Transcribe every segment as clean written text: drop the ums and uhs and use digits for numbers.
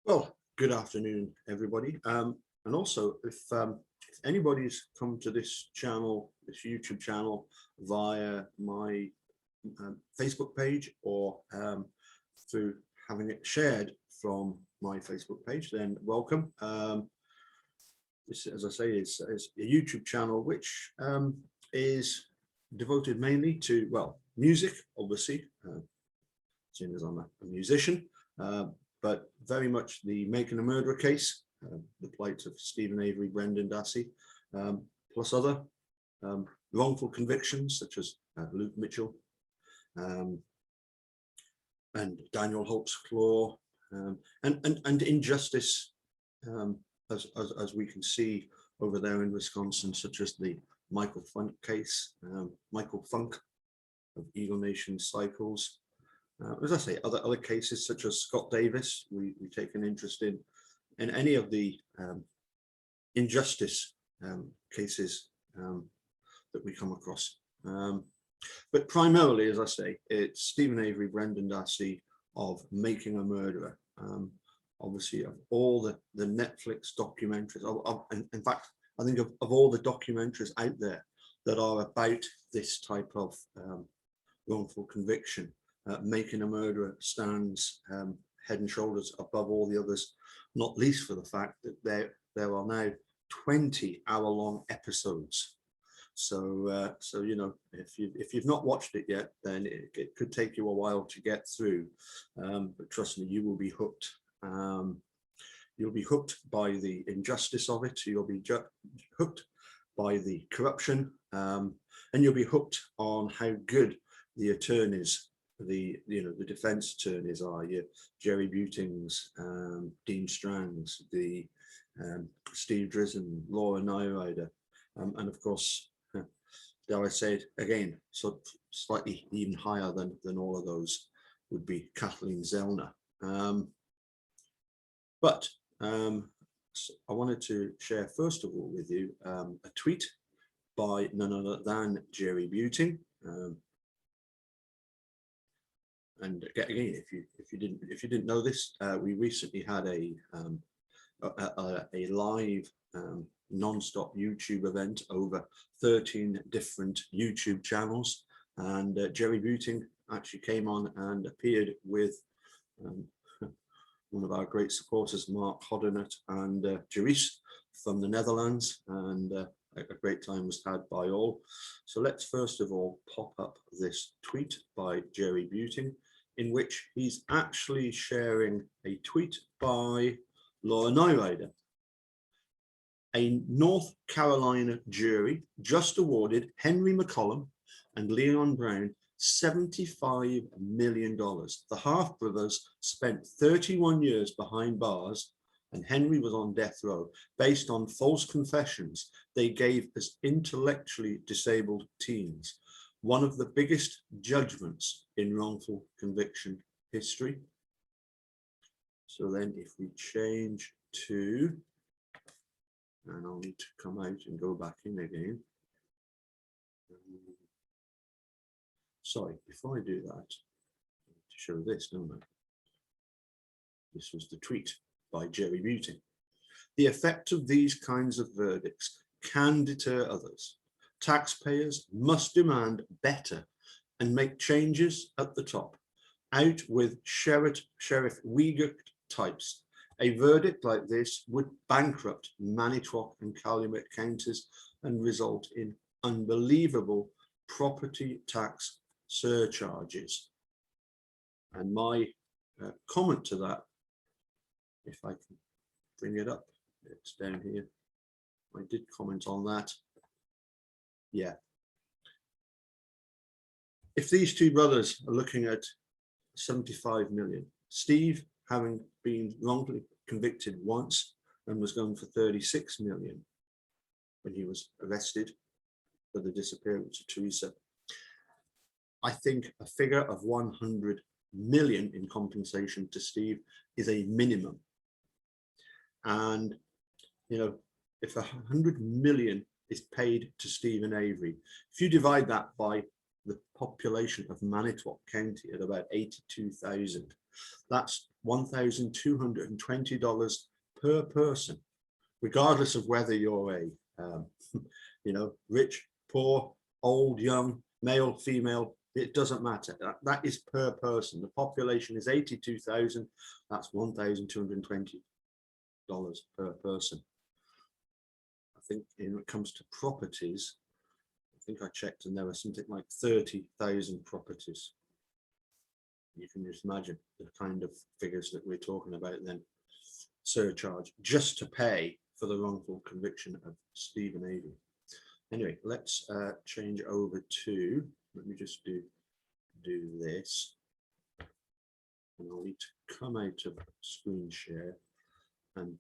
Well, good afternoon, everybody. And also, if anybody's come to this channel, this YouTube channel, via my Facebook page or through having it shared from my Facebook page, then welcome. This, as I say, is a YouTube channel which is devoted mainly to, well, music, obviously, seeing as I'm a musician. But very much the Making a Murderer case, the plight of Stephen Avery, Brendan Dassey, plus other wrongful convictions such as Luke Mitchell and Daniel Holt's Claw, and injustice, as we can see over there in Wisconsin, such as the Michael Funk case, Michael Funk of Eagle Nation Cycles. As I say, other cases such as Scott Davis, we take an interest in any of the injustice cases that we come across. But primarily, as I say, it's Stephen Avery, Brendan Dassey of Making a Murderer. Obviously, of all the Netflix documentaries, in fact, I think of all the documentaries out there that are about this type of wrongful conviction, Making a Murderer stands head and shoulders above all the others, not least for the fact that there are now 20-hour-long episodes. So you know, if you've not watched it yet, then it could take you a while to get through. But trust me, you will be hooked. You'll be hooked by the injustice of it. You'll be hooked by the corruption, and you'll be hooked on how good the attorneys, the defense attorneys are. Your Jerry Butings, Dean Strands, the Steve Drizzen, Laura Nyrider, and of course, dare I say it again, so slightly even higher than all of those would be Kathleen Zellner. But I wanted to share first of all with you a tweet by none other than Jerry Buting. And again, if you didn't know this, we recently had a live non-stop YouTube event over 13 different YouTube channels, and Jerry Buting actually came on and appeared with one of our great supporters, Mark Hoddenett and Jerice from the Netherlands, and a great time was had by all. So let's first of all pop up this tweet by Jerry Buting, in which he's actually sharing a tweet by Laura Nyrider. A North Carolina jury just awarded Henry McCollum and Leon Brown $75 million. The Half Brothers spent 31 years behind bars, and Henry was on death row based on false confessions they gave as intellectually disabled teens. One of the biggest judgments in wrongful conviction history. So then if we change to, and I'll need to come out and go back in again. Sorry, before I do that, I need to show this, don't I? This was the tweet by Jerry Buting. The effect of these kinds of verdicts can deter others. Taxpayers must demand better and make changes at the top. Out with Sheriff Wiegert types. A verdict like this would bankrupt Manitowoc and Calumet counties and result in unbelievable property tax surcharges. And my comment to that, if I can bring it up, it's down here. I did comment on that. Yeah. If these two brothers are looking at 75 million, Steve, having been wrongfully convicted once and was going for 36 million when he was arrested for the disappearance of Teresa, I think a figure of 100 million in compensation to Steve is a minimum. And, you know, if 100 million is paid to Stephen Avery, if you divide that by the population of Manitowoc County at about 82,000. That's $1,220 per person, regardless of whether you're a, rich, poor, old, young, male, female. It doesn't matter. That is per person. The population is 82,000. That's $1,220 per person. I think when it comes to properties, I think I checked and there were something like 30,000 properties. You can just imagine the kind of figures that we're talking about then. Surcharge just to pay for the wrongful conviction of Stephen Avery. Anyway, let's change over to, let me just do this. And I'll need to come out of screen share and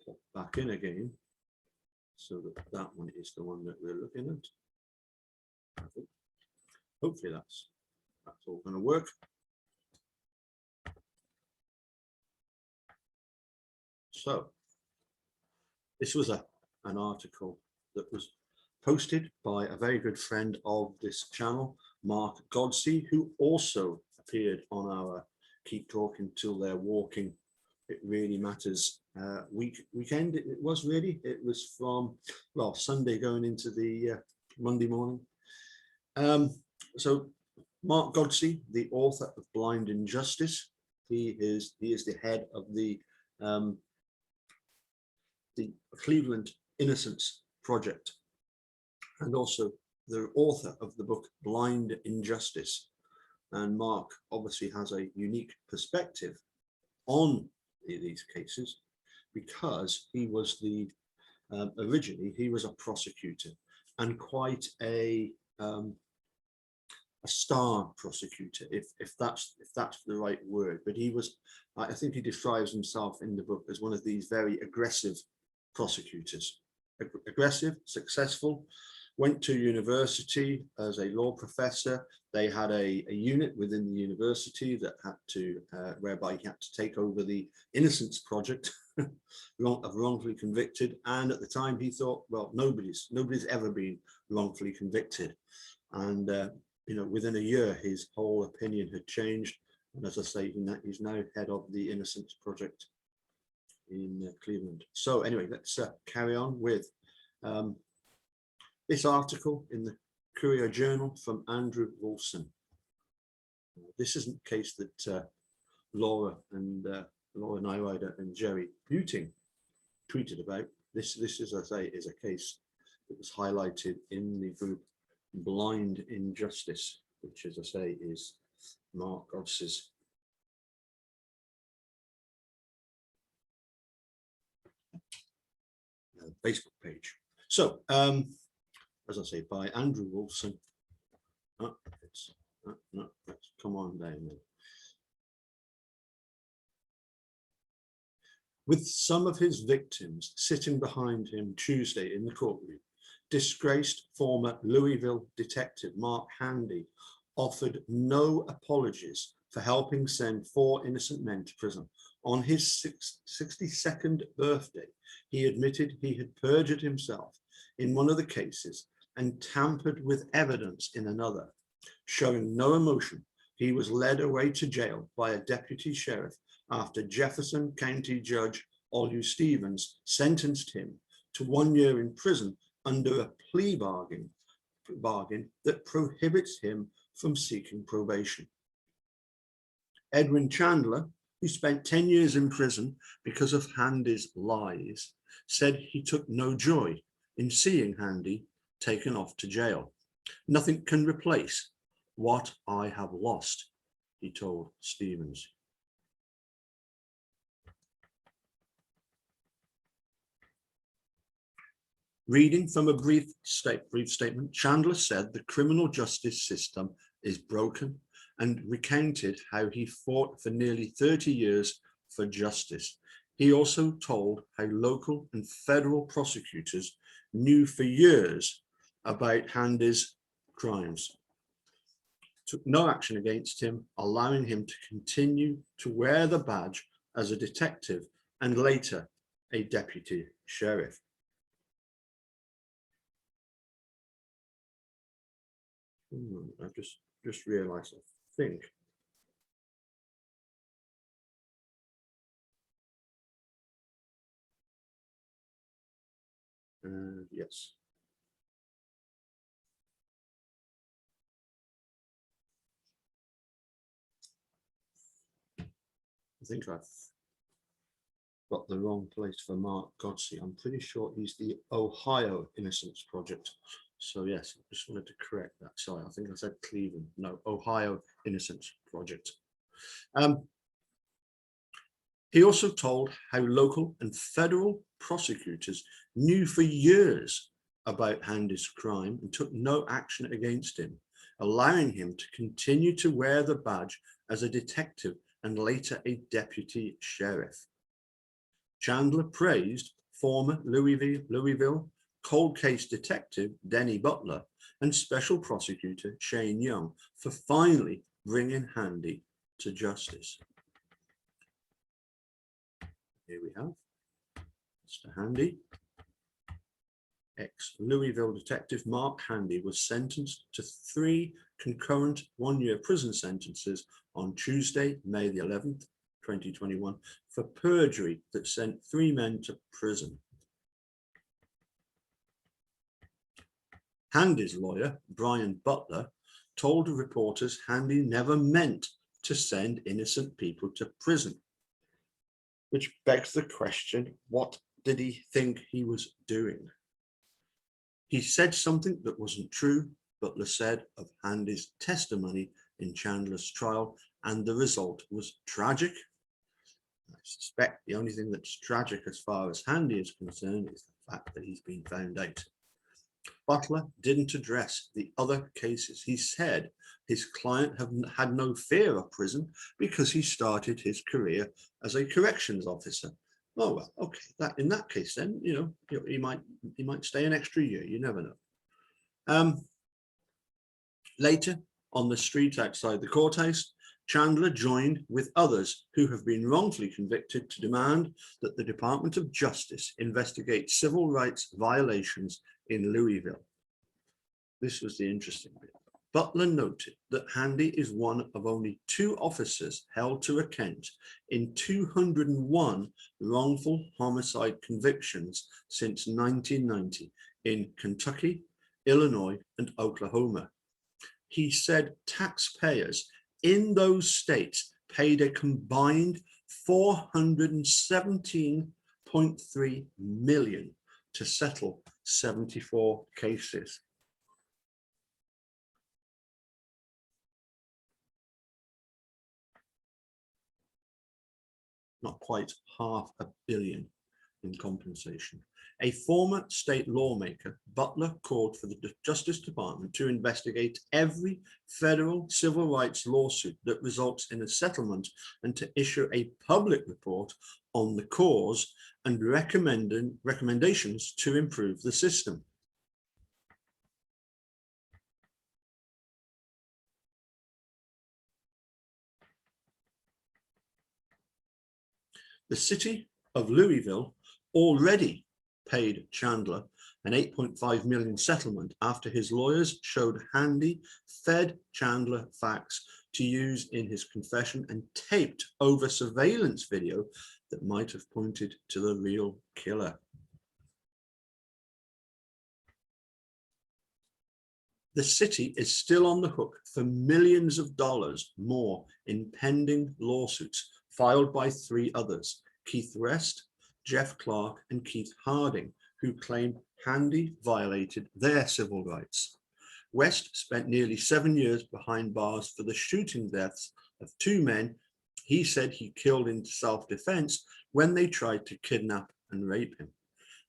pop back in again so that that one is the one that we're looking at. Hopefully that's all going to work. So this was an article that was posted by a very good friend of this channel, Mark Godsey, who also appeared on our Keep Talking Till They're Walking, It Really Matters weekend. It was from, well, Sunday going into the Monday morning. So Mark Godsey, the author of Blind Injustice, he is the head of the Cleveland Innocence Project, and also the author of the book Blind Injustice. And Mark obviously has a unique perspective on these cases because he was originally he was a prosecutor, and quite a star prosecutor, if that's the right word. But he was, I think he describes himself in the book as one of these very aggressive prosecutors. Aggressive, successful, went to university as a law professor. They had a unit within the university that had to, whereby he had to take over the Innocence Project of wrongfully convicted. And at the time he thought, well, nobody's ever been wrongfully convicted. And within a year, his whole opinion had changed. And as I say, he's now head of the Innocence Project in Cleveland. So anyway, let's carry on with this article in the Courier Journal from Andrew Wolfson. This isn't a case that Laura Nyrider and Jerry Buting tweeted about. This is, as I say, is a case that was highlighted in the group Blind Injustice, which, as I say, is Mark Godsey's Facebook page. So, as I say, by Andrew Wolfson. Let's come on down then. With some of his victims sitting behind him Tuesday in the courtroom, disgraced former Louisville detective Mark Handy offered no apologies for helping send 4 innocent men to prison. On his 62nd birthday, he admitted he had perjured himself in one of the cases and tampered with evidence in another. Showing no emotion, he was led away to jail by a deputy sheriff after Jefferson County Judge Olu Stevens sentenced him to 1 year in prison under a plea bargain that prohibits him from seeking probation. Edwin Chandler, who spent 10 years in prison because of Handy's lies, said he took no joy in seeing Handy taken off to jail. Nothing can replace what I have lost, he told Stevens. Reading from a brief statement, Chandler said the criminal justice system is broken and recounted how he fought for nearly 30 years for justice. He also told how local and federal prosecutors knew for years about Handy's crimes, took no action against him, allowing him to continue to wear the badge as a detective and later a deputy sheriff. I've just realised, I think. Yes. I think I've got the wrong place for Mark Godsey. I'm pretty sure he's the Ohio Innocence Project. So yes, I just wanted to correct that. Sorry, I think I said Cleveland. No, Ohio Innocence Project. He also told how local and federal prosecutors knew for years about Handy's crime and took no action against him, allowing him to continue to wear the badge as a detective and later a deputy sheriff. Chandler praised former Louisville cold case detective Denny Butler and special prosecutor Shane Young for finally bringing Handy to justice. Here we have Mr. Handy. Ex-Louisville detective Mark Handy was sentenced to 3 concurrent one-year prison sentences on Tuesday, May the 11th, 2021, for perjury that sent 3 men to prison. Handy's lawyer, Brian Butler, told reporters Handy never meant to send innocent people to prison. Which begs the question, what did he think he was doing? He said something that wasn't true, Butler said of Handy's testimony in Chandler's trial, and the result was tragic. I suspect the only thing that's tragic as far as Handy is concerned is the fact that he's been found out. Butler didn't address the other cases. He said his client had no fear of prison because he started his career as a corrections officer. Oh well, okay. That in that case, then he might stay an extra year. You never know. Later on the street outside the courthouse, Chandler joined with others who have been wrongfully convicted to demand that the Department of Justice investigate civil rights violations in Louisville. This was the interesting bit. Butler noted that Handy is one of only 2 officers held to account in 201 wrongful homicide convictions since 1990 in Kentucky, Illinois, and Oklahoma. He said taxpayers in those states paid a combined $417.3 million to settle 74 cases. Not quite $500 million in compensation. A former state lawmaker, Butler called for the Justice Department to investigate every federal civil rights lawsuit that results in a settlement and to issue a public report on the cause and recommendations to improve the system. The city of Louisville already paid Chandler an $8.5 million settlement after his lawyers showed Handy fed Chandler facts to use in his confession and taped over surveillance video that might have pointed to the real killer. The city is still on the hook for millions of dollars more in pending lawsuits filed by 3 others, Keith West, Jeff Clark, and Keith Harding, who claim Handy violated their civil rights. West spent nearly 7 years behind bars for the shooting deaths of 2 men he said he killed in self-defense when they tried to kidnap and rape him.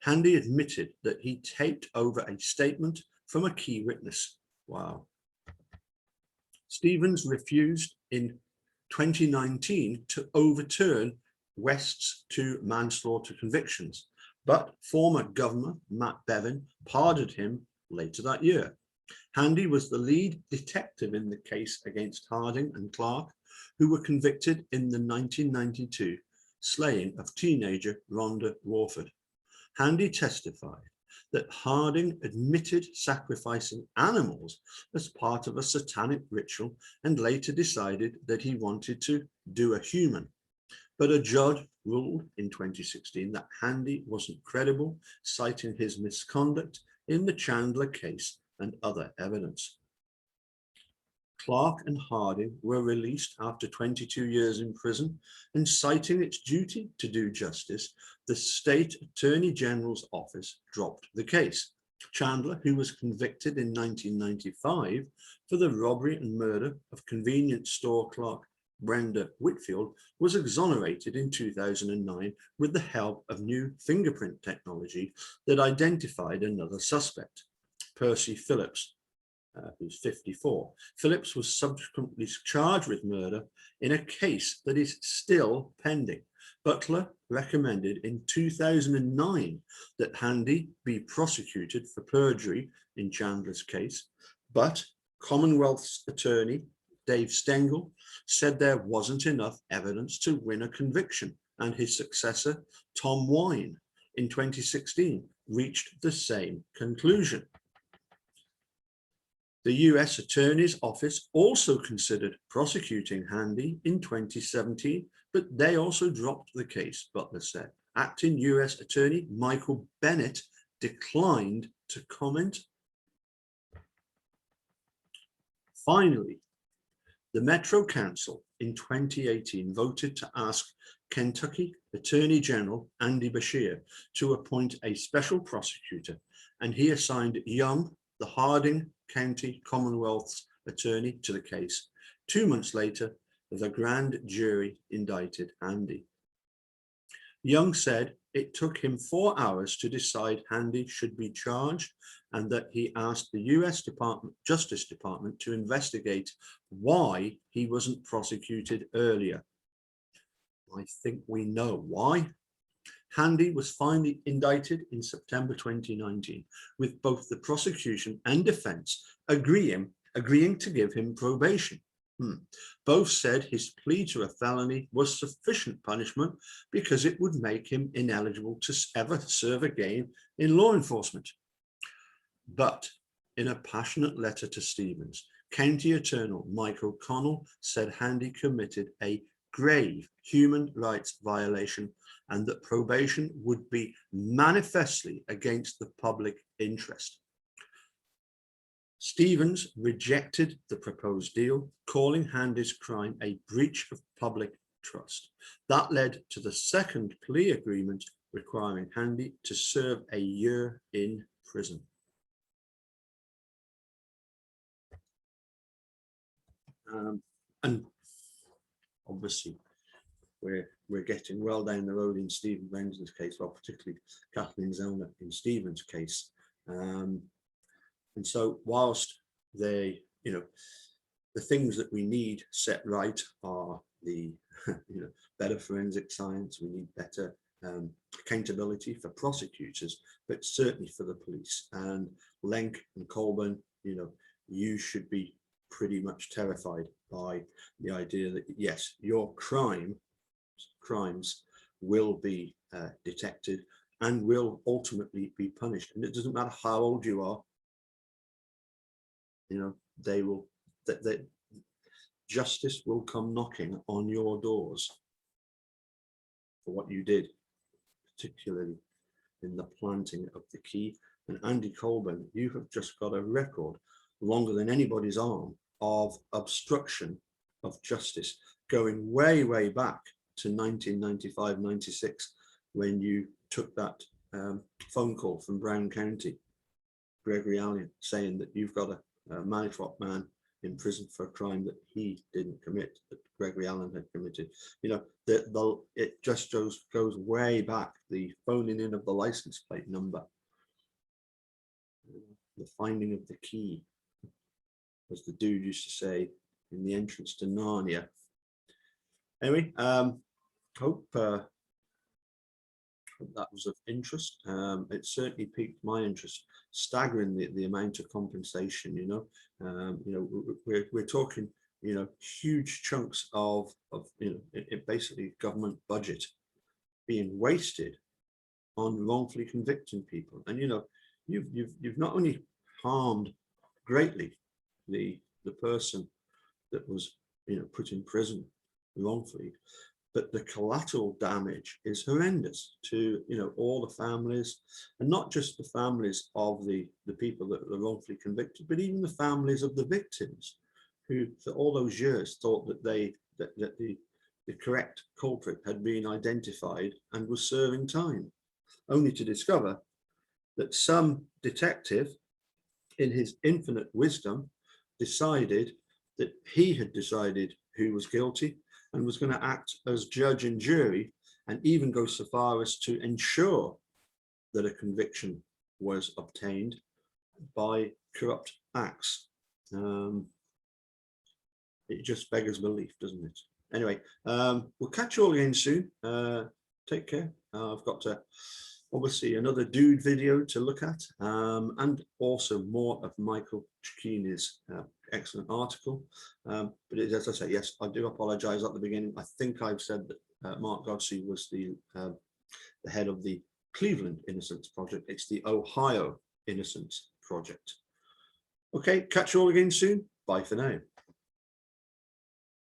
Handy admitted that he taped over a statement from a key witness. Wow. Stevens refused in 2019 to overturn West's 2 manslaughter convictions, but former Governor Matt Bevin pardoned him later that year. Handy was the lead detective in the case against Harding and Clark, who were convicted in the 1992 slaying of teenager Rhonda Warford. Handy testified that Harding admitted sacrificing animals as part of a satanic ritual and later decided that he wanted to do a human. But a judge ruled in 2016 that Handy wasn't credible, citing his misconduct in the Chandler case and other evidence. Clark and Harding were released after 22 years in prison, and citing its duty to do justice, the state attorney general's office dropped the case. Chandler, who was convicted in 1995 for the robbery and murder of convenience store clerk Brenda Whitfield, was exonerated in 2009 with the help of new fingerprint technology that identified another suspect, Percy Phillips, who's 54. Phillips was subsequently charged with murder in a case that is still pending. Butler recommended in 2009 that Handy be prosecuted for perjury in Chandler's case, but Commonwealth's attorney Dave Stengel said there wasn't enough evidence to win a conviction, and his successor, Tom Wine, in 2016, reached the same conclusion. The US Attorney's Office also considered prosecuting Handy in 2017, but they also dropped the case, Butler said. Acting US Attorney Michael Bennett declined to comment. Finally, the Metro Council in 2018 voted to ask Kentucky Attorney General Andy Beshear to appoint a special prosecutor, and he assigned Young, the Harding County Commonwealth's attorney, to the case. 2 months later, the grand jury indicted Handy. Young said it took him 4 hours to decide Handy should be charged, and that he asked the US Justice Department to investigate why he wasn't prosecuted earlier. I think we know why. Handy was finally indicted in September 2019, with both the prosecution and defense agreeing to give him probation. Both said his plea to a felony was sufficient punishment because it would make him ineligible to ever serve again in law enforcement. But in a passionate letter to Stevens, County Attorney Michael Connell said Handy committed a grave human rights violation and that probation would be manifestly against the public interest. Stevens rejected the proposed deal, calling Handy's crime a breach of public trust. That led to the second plea agreement requiring Handy to serve a year in prison. And obviously, we're getting well down the road in Stephen Brenson's case, well, particularly Kathleen Zellner in Stephen's case. And so whilst they, the things that we need set right are the, better forensic science, we need better accountability for prosecutors, but certainly for the police. And Lenk and Colborn, you should be pretty much terrified by the idea that, yes, your crimes will be detected and will ultimately be punished. And it doesn't matter how old you are, they will, justice will come knocking on your doors for what you did, particularly in the planting of the key. And Andy Colborn, you have just got a record longer than anybody's arm of obstruction of justice, going way, way back to 1995, 96, when you took that phone call from Brown County, Gregory Allen, saying that you've got a Manitowoc man in prison for a crime that he didn't commit, that Gregory Allen had committed. It just goes way back. The phoning in of the license plate number, the finding of the key, as the dude used to say in the entrance to Narnia. Anyway, hope that was of interest. It certainly piqued my interest. Staggering the amount of compensation. We're talking huge chunks of basically government budget being wasted on wrongfully convicting people. And you've not only harmed greatly the person that was, you know, put in prison wrongfully, but the collateral damage is horrendous to, you know, all the families, and not just the families of the people that were wrongfully convicted, but even the families of the victims, who for all those years thought that the correct culprit had been identified and was serving time, only to discover that some detective, in his infinite wisdom, decided that he had decided who was guilty and was going to act as judge and jury, and even go so far as to ensure that a conviction was obtained by corrupt acts. It just beggars belief, doesn't it? Anyway, we'll catch you all again soon. Take care. I've got obviously another dude video to look at, and also more of Michael Cicchini's excellent article. But as I say, yes, I do apologize at the beginning. I think I've said that Mark Godse was the head of the Cleveland Innocence Project. It's the Ohio Innocence Project. Okay, catch you all again soon. Bye for now.